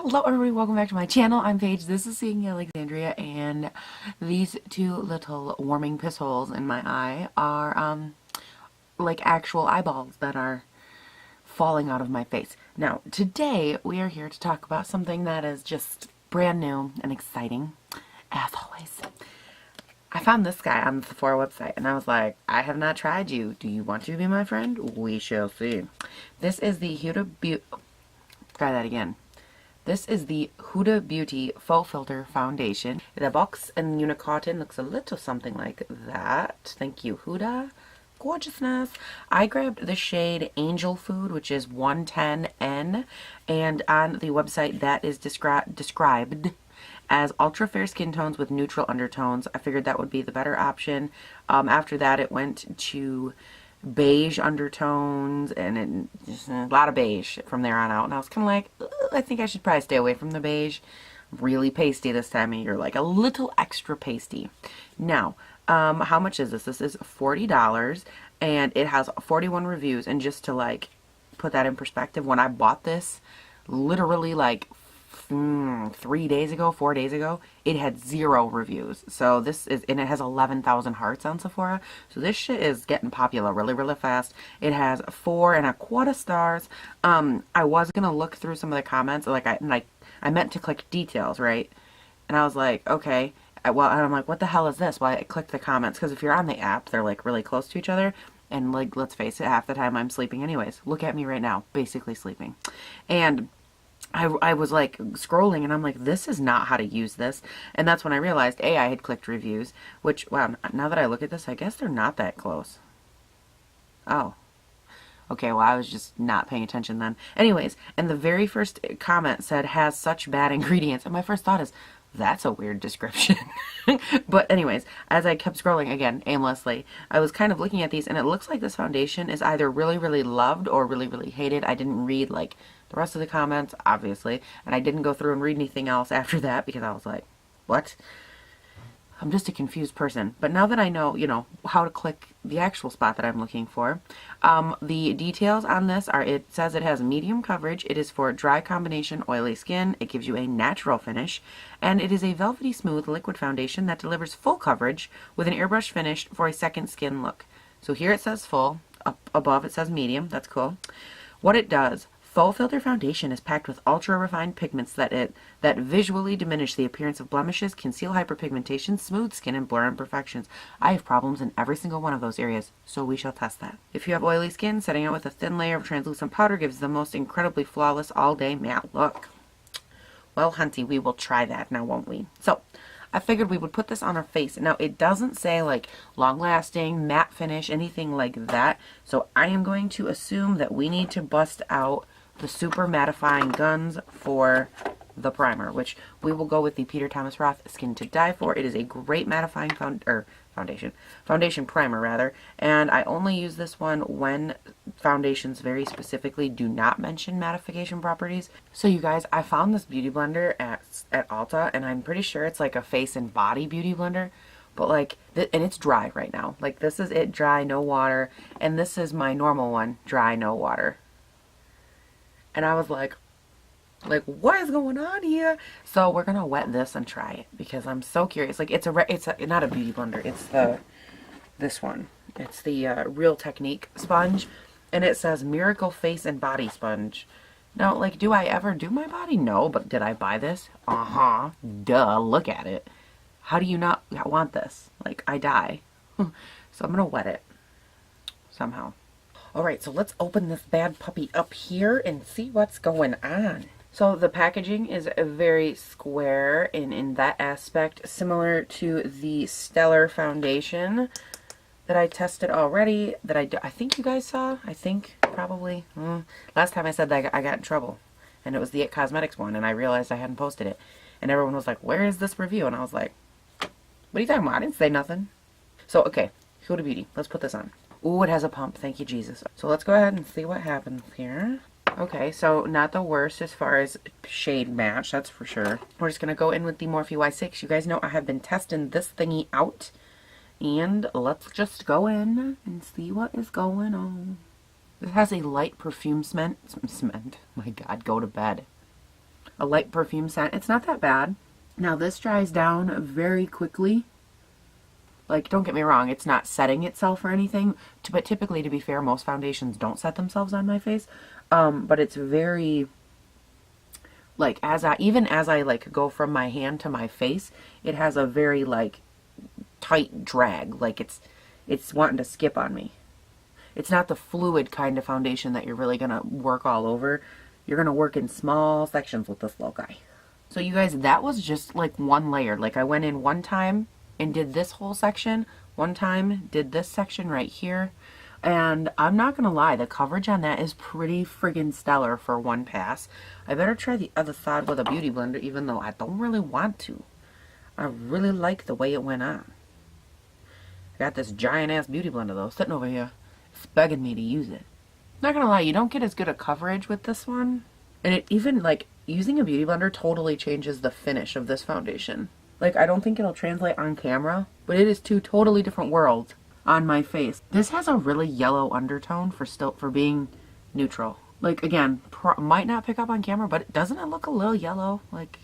Hello everybody, welcome back to my channel. I'm Paige, this is Seeing Alexandria, and these two little warming piss holes in my eye are like actual eyeballs that are falling out of my face. Now, today we are here to talk about something that is just brand new and exciting, as always. I found this guy on the Faux website, and I was like, I have not tried you. Do you want to be my friend? We shall see. This is the Huda Beauty... Try that again. This is the Huda Beauty Faux Filter Foundation. The box in Unicotton looks a little something like that. Thank you, Huda. Gorgeousness. I grabbed the shade Angel Food, which is 110N, and on the website that is described as ultra fair skin tones with neutral undertones. I figured that would be the better option. After that, it went to beige undertones, and just a lot of beige from there on out, and I was kind of like, I think I should probably stay away from the beige. Really pasty this time of year, like a little extra pasty. Now, how much is this? This is $40, and it has 41 reviews, and just to like put that in perspective, when I bought this, literally like 4 days ago, it had 0 reviews. So this is, and it has 11,000 hearts on Sephora. So this shit is getting popular really, really fast. It has 4.25 stars. I was gonna look through some of the comments, like I meant to click details, right? And I was like, okay. Well, and I'm like, what the hell is this? Well, I clicked the comments, because if you're on the app, they're like really close to each other. And like, let's face it, half the time I'm sleeping anyways. Look at me right now, basically sleeping. And I was like scrolling, and I'm like, this is not how to use this. And that's when I realized, I had clicked reviews, which, wow, now that I look at this, I guess they're not that close. Oh. Okay, well, I was just not paying attention then. Anyways, and the very first comment said, has such bad ingredients. And my first thought is, that's a weird description. But anyways, as I kept scrolling, again, aimlessly, I was kind of looking at these, and it looks like this foundation is either really, really loved or really, really hated. I didn't read, like, the rest of the comments, obviously, and I didn't go through and read anything else after that, because I was like, what? I'm just a confused person. But now that I know, you know, how to click the actual spot that I'm looking for, the details on this are, it says it has medium coverage, it is for dry combination oily skin, it gives you a natural finish, and it is a velvety smooth liquid foundation that delivers full coverage with an airbrush finish for a second skin look. So here it says full, up above it says medium, that's cool. What it does: Faux Filter Foundation is packed with ultra-refined pigments that visually diminish the appearance of blemishes, conceal hyperpigmentation, smooth skin, and blur imperfections. I have problems in every single one of those areas, so we shall test that. If you have oily skin, setting it with a thin layer of translucent powder gives the most incredibly flawless all-day matte look. Well, hunty, we will try that now, won't we? So, I figured we would put this on our face. Now, it doesn't say like long-lasting, matte finish, anything like that, so I am going to assume that we need to bust out the super mattifying guns for the primer, which we will go with the Peter Thomas Roth Skin to Die For. It is a great mattifying foundation primer rather, and I only use this one when foundations very specifically do not mention mattification properties. So you guys, I found this beauty blender at Ulta, and I'm pretty sure it's like a face and body beauty blender, but like, and it's dry right now. Like, this is it, dry, no water, and this is my normal one, dry, no water. And I was like, what is going on here? So we're gonna wet this and try it, because I'm so curious. Like, it's not a beauty blender. It's this one. It's the Real Technique sponge, and it says Miracle Face and Body Sponge. Now, like, do I ever do my body? No, but did I buy this? Duh. Look at it. How do you not want this? Like, I die. So I'm gonna wet it somehow. Alright, so let's open this bad puppy up here and see what's going on. So the packaging is very square, and in that aspect, similar to the Stellar Foundation that I tested already, that I think you guys saw. I think, probably. Last time I said that, I got in trouble. And it was the It Cosmetics one, and I realized I hadn't posted it. And everyone was like, where is this review? And I was like, what are you talking about? I didn't say nothing. So, okay, Huda Beauty. Let's put this on. Ooh, it has a pump. Thank you, Jesus. So let's go ahead and see what happens here. Okay, so not the worst as far as shade match, that's for sure. We're just going to go in with the Morphe Y6. You guys know I have been testing this thingy out. And let's just go in and see what is going on. It has a light perfume smell. My God, go to bed. a light perfume scent. It's not that bad. Now this dries down very quickly. Like, don't get me wrong, it's not setting itself or anything, but typically, to be fair, most foundations don't set themselves on my face. But it's very, like, even as I, like, go from my hand to my face, it has a very, like, tight drag. Like, it's wanting to skip on me. It's not the fluid kind of foundation that you're really going to work all over. You're going to work in small sections with this little guy. So, you guys, that was just, like, one layer. Like, I went in one time and did this whole section, one time did this section right here, and I'm not gonna lie, the coverage on that is pretty friggin' stellar for one pass. I better try the other side with a beauty blender, even though I don't really want to. I really like the way it went on. I got this giant ass beauty blender though sitting over here. It's begging me to use it. Not gonna lie, you don't get as good a coverage with this one, and it even, like, using a beauty blender totally changes the finish of this foundation. Like, I don't think it'll translate on camera, but it is two totally different worlds on my face. This has a really yellow undertone for being neutral. Like, again, might not pick up on camera, but doesn't it look a little yellow? Like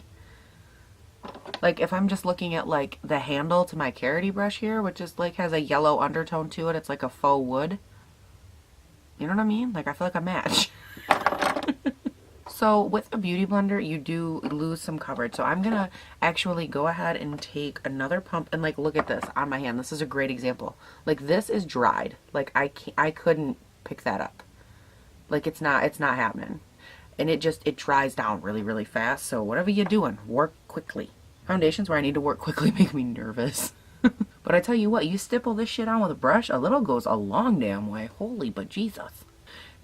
if I'm just looking at, like, the handle to my Carity brush here, which is, like, has a yellow undertone to it. It's like a faux wood. You know what I mean? Like, I feel like a match. So with a beauty blender, you do lose some coverage. So I'm going to actually go ahead and take another pump and, like, look at this on my hand. This is a great example. Like, this is dried. Like, I couldn't pick that up. Like, it's not happening. And it dries down really, really fast. So whatever you're doing, work quickly. Foundations where I need to work quickly make me nervous. But I tell you what, you stipple this shit on with a brush, a little goes a long damn way. Holy bejesus.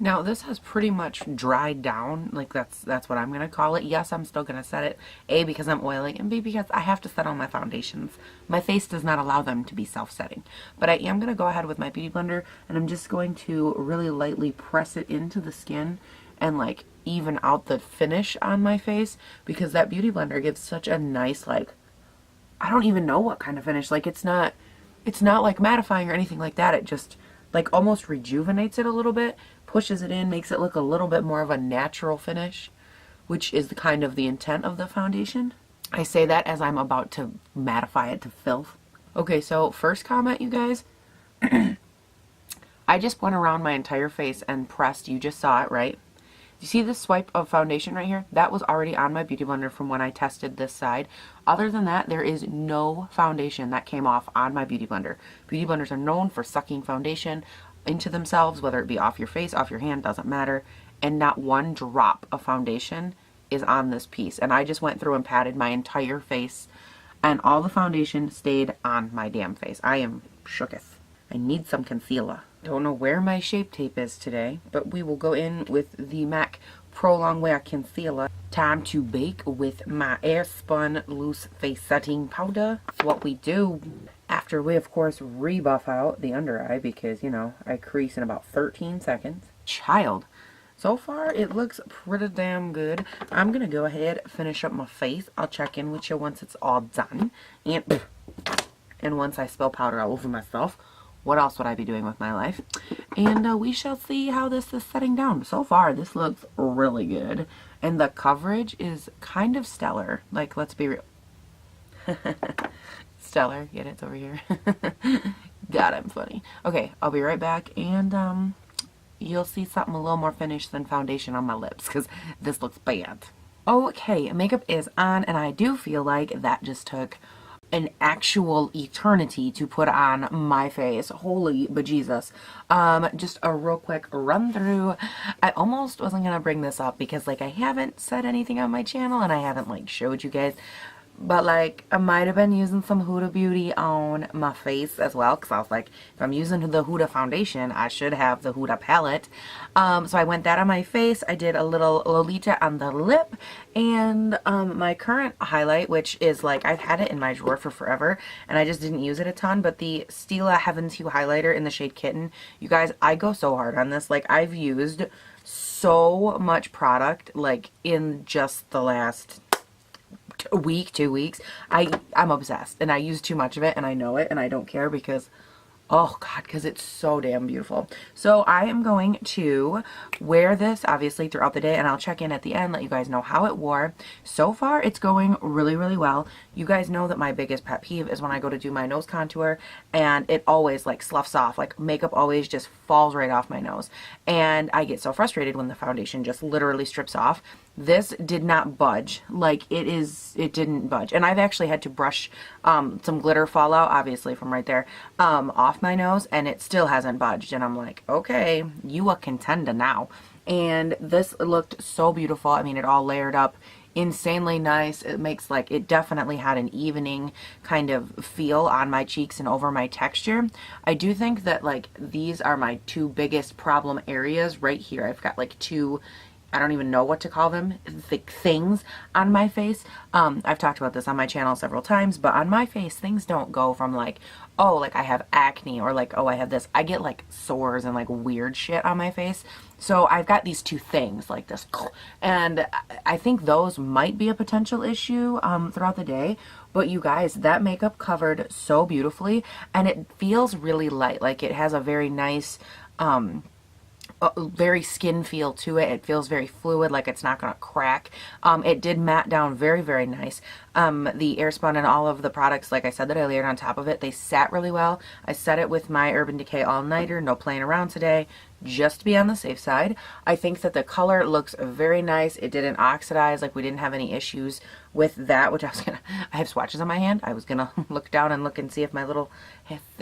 Now, this has pretty much dried down. Like, that's what I'm going to call it. Yes, I'm still going to set it. A, because I'm oily, and B, because I have to set all my foundations. My face does not allow them to be self-setting. But I am going to go ahead with my beauty blender, and I'm just going to really lightly press it into the skin and, like, even out the finish on my face, because that beauty blender gives such a nice, like, I don't even know what kind of finish. Like, it's not like mattifying or anything like that. It just, like, almost rejuvenates it a little bit, pushes it in, makes it look a little bit more of a natural finish, which is kind of the intent of the foundation. I say that as I'm about to mattify it to filth. Okay, so first comment, you guys. I just went around my entire face and pressed, you just saw it, right? You see this swipe of foundation right here? That was already on my beauty blender from when I tested this side. Other than that, there is no foundation that came off on my beauty blender. Beauty blenders are known for sucking foundation into themselves, whether it be off your face, off your hand, doesn't matter. And not one drop of foundation is on this piece. And I just went through and patted my entire face, and all the foundation stayed on my damn face. I am shooketh. I need some concealer. Don't know where my Shape Tape is today, but we will go in with the MAC Pro Longwear Concealer. Time to bake with my Air Spun Loose Face Setting Powder. That's what we do after we, of course, rebuff out the under eye because, you know, I crease in about 13 seconds. Child. So far, it looks pretty damn good. I'm going to go ahead, finish up my face. I'll check in with you once it's all done. And once I spill powder all over myself. What else would I be doing with my life? And we shall see how this is setting down. So far, this looks really good. And the coverage is kind of stellar. Like, let's be real. Stellar. Get it? It's over here. God, I'm funny. Okay, I'll be right back. And you'll see something a little more finished than foundation on my lips. Because this looks bad. Okay, makeup is on. And I do feel like that just took an actual eternity to put on my face. Holy bejesus. Just a real quick run through. I almost wasn't gonna bring this up because, like, I haven't said anything on my channel and I haven't, like, showed you guys. But, like, I might have been using some Huda Beauty on my face as well. Because I was like, if I'm using the Huda foundation, I should have the Huda palette. So I went that on my face. I did a little Lolita on the lip. And my current highlight, which is, like, I've had it in my drawer for forever. And I just didn't use it a ton. But the Stila Heaven's Hue highlighter in the shade Kitten. You guys, I go so hard on this. Like, I've used so much product, like, in just the last a week, 2 weeks. I'm obsessed, and I use too much of it, and I know it, and I don't care because Oh God, because it's so damn beautiful. So I am going to wear this obviously throughout the day, and I'll check in at the end, let you guys know how it wore. So far it's going really, really well. You guys know that my biggest pet peeve is when I go to do my nose contour and it always like sloughs off, like makeup always just falls right off my nose. And I get so frustrated when the foundation just literally strips off. This did not budge. Like it didn't budge. And I've actually had to brush some glitter fallout, obviously from right there, off my nose, and it still hasn't budged. And I'm like, okay, you a contender now. And this looked so beautiful. I mean, it all layered up insanely nice. It makes like, it definitely had an evening kind of feel on my cheeks and over my texture. I do think that like these are my two biggest problem areas right here. I've got like two, I don't even know what to call them, things on my face. I've talked about this on my channel several times, but on my face, things don't go from like, oh, like I have acne, or like, oh, I have this. I get like sores and like weird shit on my face. So I've got these two things like this. And I think those might be a potential issue throughout the day. But you guys, that makeup covered so beautifully, and it feels really light. Like it has a very nice, very skin feel to it. It feels very fluid, like it's not going to crack. It did matte down very, very nice. The Airspun and all of the products, like I said, that I layered on top of it, they sat really well. I set it with my Urban Decay All Nighter, no playing around today, just to be on the safe side. I think that the color looks very nice. It didn't oxidize, like we didn't have any issues with that, which I was gonna, I have swatches on my hand. I was gonna look down and look and see if my little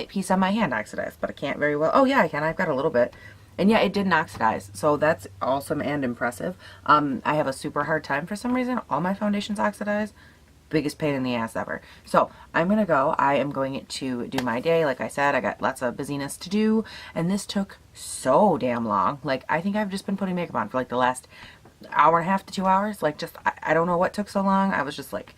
piece on my hand oxidized, but I can't very well. Oh yeah, I can. I've got a little bit. And yeah, it didn't oxidize, so that's awesome and impressive. I have a super hard time for some reason. All my foundations oxidize. Biggest pain in the ass ever. So I'm gonna go. I am going to do my day. Like I said, I got lots of busyness to do, and this took so damn long. Like I think I've just been putting makeup on for like the last hour and a half to 2 hours. Like just, I don't know what took so long. I was just like,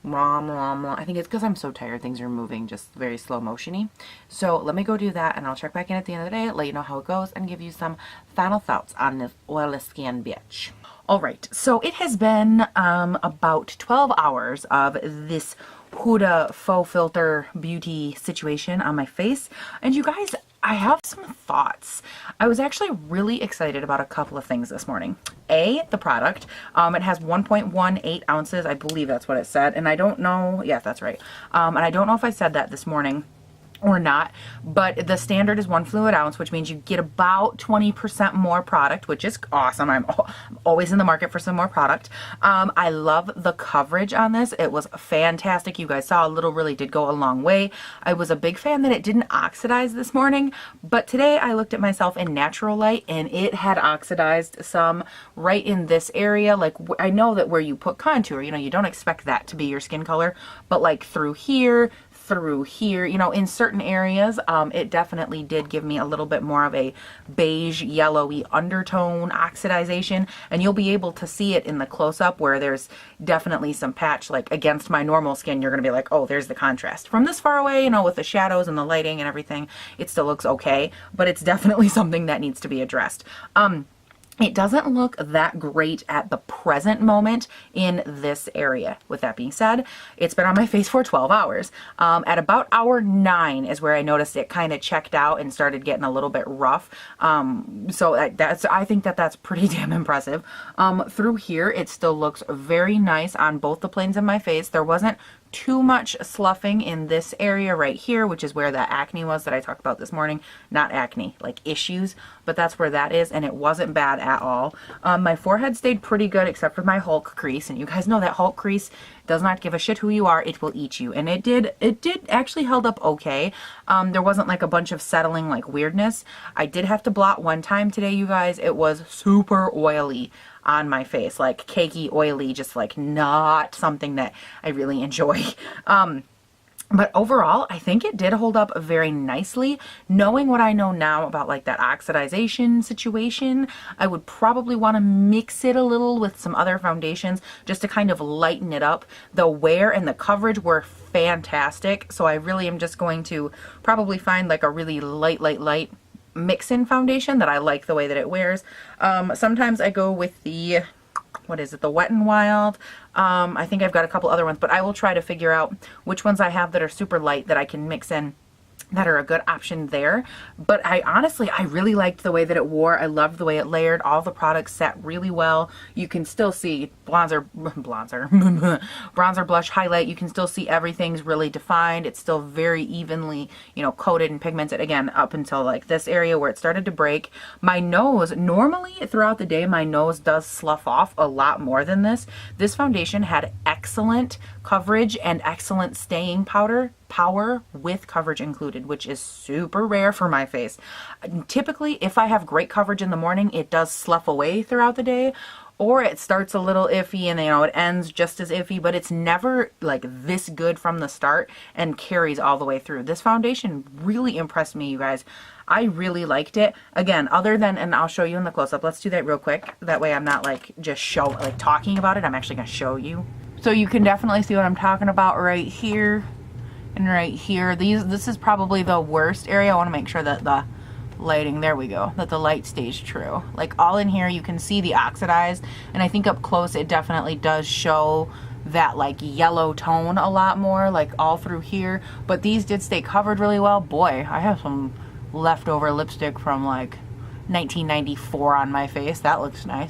I think it's because I'm so tired. Things are moving just very slow motion-y. So let me go do that, and I'll check back in at the end of the day, let you know how it goes, and give you some final thoughts on this oily skin bitch. Alright, so it has been about 12 hours of this Huda Faux Filter Beauty situation on my face. And you guys, I have some thoughts. I was actually really excited about a couple of things this morning. A, the product. It has 1.18 ounces. I believe that's what it said. And I don't know. Yes, that's right. And I don't know if I said that this morning or not, but the standard is 1 fluid ounce, which means you get about 20% more product, which is awesome. I'm always in the market for some more product. I love the coverage on this. It was fantastic. You guys saw a little really did go a long way. I was a big fan that it didn't oxidize this morning, but today I looked at myself in natural light and it had oxidized some right in this area. Like I know that where you put contour, you know, you don't expect that to be your skin color, but like through here, you know, in certain areas, it definitely did give me a little bit more of a beige, yellowy undertone oxidization, and you'll be able to see it in the close-up where there's definitely some patch, like against my normal skin, you're gonna be like, oh, there's the contrast. From this far away, you know, with the shadows and the lighting and everything, it still looks okay, but it's definitely something that needs to be addressed. It doesn't look that great at the present moment in this area. With that being said, it's been on my face for 12 hours. At about hour 9 is where I noticed it kind of checked out and started getting a little bit rough. So I think that that's pretty damn impressive. Through here, it still looks very nice on both the planes of my face. There wasn't too much sloughing in this area right here, which is where that acne was that I talked about this morning. Not acne, like issues, but that's where that is, and it wasn't bad at all. My forehead stayed pretty good except for my Hulk crease, and you guys know that Hulk crease does not give a shit who you are, it will eat you. And it did actually held up okay. There wasn't like a bunch of settling like weirdness. I did have to blot one time today, you guys. It was super oily on my face, like cakey, oily, just like not something that I really enjoy. But overall, I think it did hold up very nicely. Knowing what I know now about like that oxidization situation, I would probably want to mix it a little with some other foundations just to kind of lighten it up. The wear and the coverage were fantastic, so I really am just going to probably find like a really light mix-in foundation that I like the way that it wears. Sometimes I go with the, what is it, the Wet n Wild. I think I've got a couple other ones, but I will try to figure out which ones I have that are super light that I can mix in that are a good option there. But I honestly, I really liked the way that it wore. I loved the way it layered. All the products sat really well. You can still see bronzer, blush, highlight. You can still see everything's really defined. It's still very evenly, you know, coated and pigmented, again, up until like this area where it started to break. My nose, normally throughout the day, my nose does slough off a lot more than this. This foundation had excellent coverage and excellent staying power with coverage included, which is super rare for my face. Typically, if I have great coverage in the morning, it does slough away throughout the day, or it starts a little iffy and, you know, it ends just as iffy, but it's never like this good from the start and carries all the way through. This foundation really impressed me, you guys. I really liked it. Again, other than, and I'll show you in the close-up. Let's do that real quick. That way I'm not like just talking about it. I'm actually going to show you. So you can definitely see what I'm talking about right here and right here. This is probably the worst area. I want to make sure that the lighting, there we go, that the light stays true. Like all in here you can see the oxidized, and I think up close it definitely does show that like yellow tone a lot more, like all through here. But these did stay covered really well. Boy, I have some leftover lipstick from like 1994 on my face. That looks nice.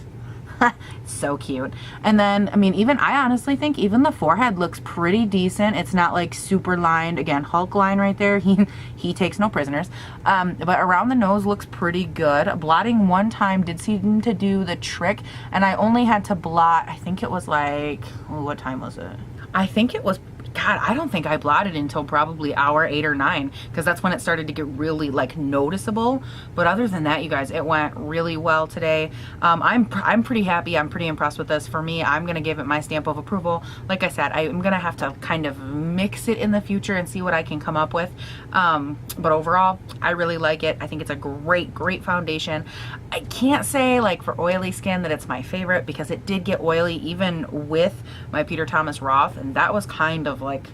So cute. And then, I mean, I honestly think even the forehead looks pretty decent. It's not like super lined. Again, Hulk line right there. He takes no prisoners. But around the nose looks pretty good. Blotting one time did seem to do the trick, and I only had to blot, I think it was like, what time was it? I think it was, God, I don't think I blotted until probably hour 8 or 9, because that's when it started to get really like noticeable. But other than that, you guys, it went really well today. I'm pretty happy. I'm pretty impressed with this. For me, I'm gonna give it my stamp of approval. Like I said, I'm gonna have to kind of mix it in the future and see what I can come up with. But overall, I really like it. I think it's a great foundation. I can't say like for oily skin that it's my favorite, because it did get oily even with my Peter Thomas Roth, and that was kind of like,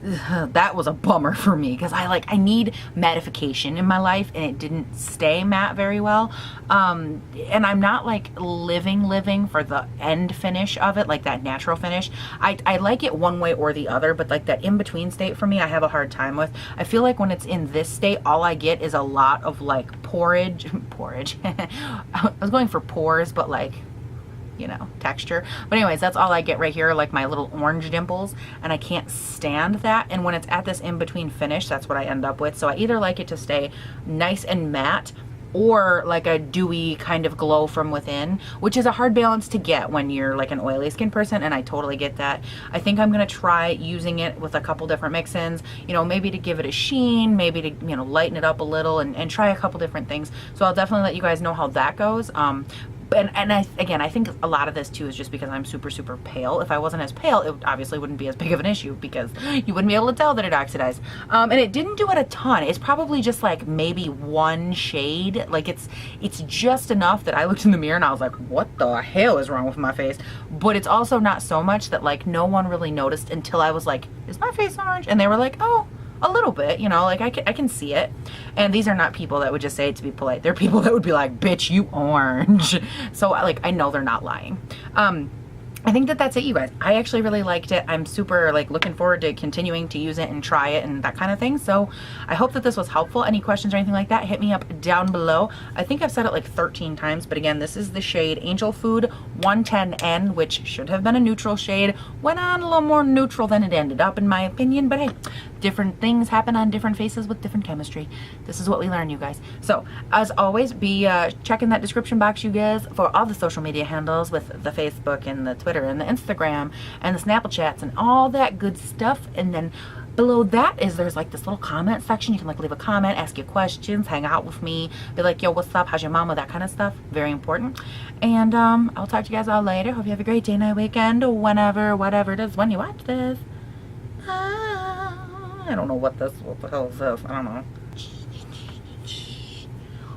that was a bummer for me, because I need mattification in my life, and it didn't stay matte very well. And I'm not like living for the end finish of it, like that natural finish. I like it one way or the other, but like that in-between state for me, I have a hard time with. I feel like when it's in this state, all I get is a lot of like porridge. I was going for pores, but like, you know, texture. But anyways, that's all I get right here, like my little orange dimples, and I can't stand that. And when it's at this in-between finish, that's what I end up with. So I either like it to stay nice and matte, or like a dewy kind of glow from within, which is a hard balance to get when you're like an oily skin person, and I totally get that. I think I'm gonna try using it with a couple different mix-ins, you know, maybe to give it a sheen, maybe to, you know, lighten it up a little, and try a couple different things. So I'll definitely let you guys know how that goes. And I think a lot of this too is just because I'm super pale. If I wasn't as pale, it obviously wouldn't be as big of an issue, because you wouldn't be able to tell that it oxidized. And it didn't do it a ton. It's probably just like maybe one shade. Like it's just enough that I looked in the mirror and I was like, what the hell is wrong with my face? But it's also not so much that like no one really noticed until I was like, is my face orange? And they were like, oh, a little bit, you know, like I can see it. And these are not people that would just say it to be polite. They're people that would be like, bitch, you orange. So like, I know they're not lying. I think that that's it, you guys. I actually really liked it. I'm super like looking forward to continuing to use it and try it and that kind of thing. So I hope that this was helpful. Any questions or anything like that, hit me up down below. I think I've said it like 13 times, but again, this is the shade Angel Food 110N, which should have been a neutral shade. Went on a little more neutral than it ended up, in my opinion, but hey, different things happen on different faces with different chemistry. This is what we learn, you guys. So as always, be checking that description box, you guys, for all the social media handles with the Facebook and the Twitter and the Instagram and the Snapchats and all that good stuff. And then below that there's like this little comment section. You can like leave a comment, ask your questions, hang out with me, be like, yo, what's up, how's your mama, that kind of stuff. Very important. And I'll talk to you guys all later. Hope you have a great day, night, weekend, or whenever, whatever it is when you watch this. I don't know what the hell is this. I don't know.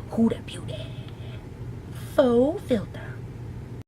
Huda Beauty Faux filter.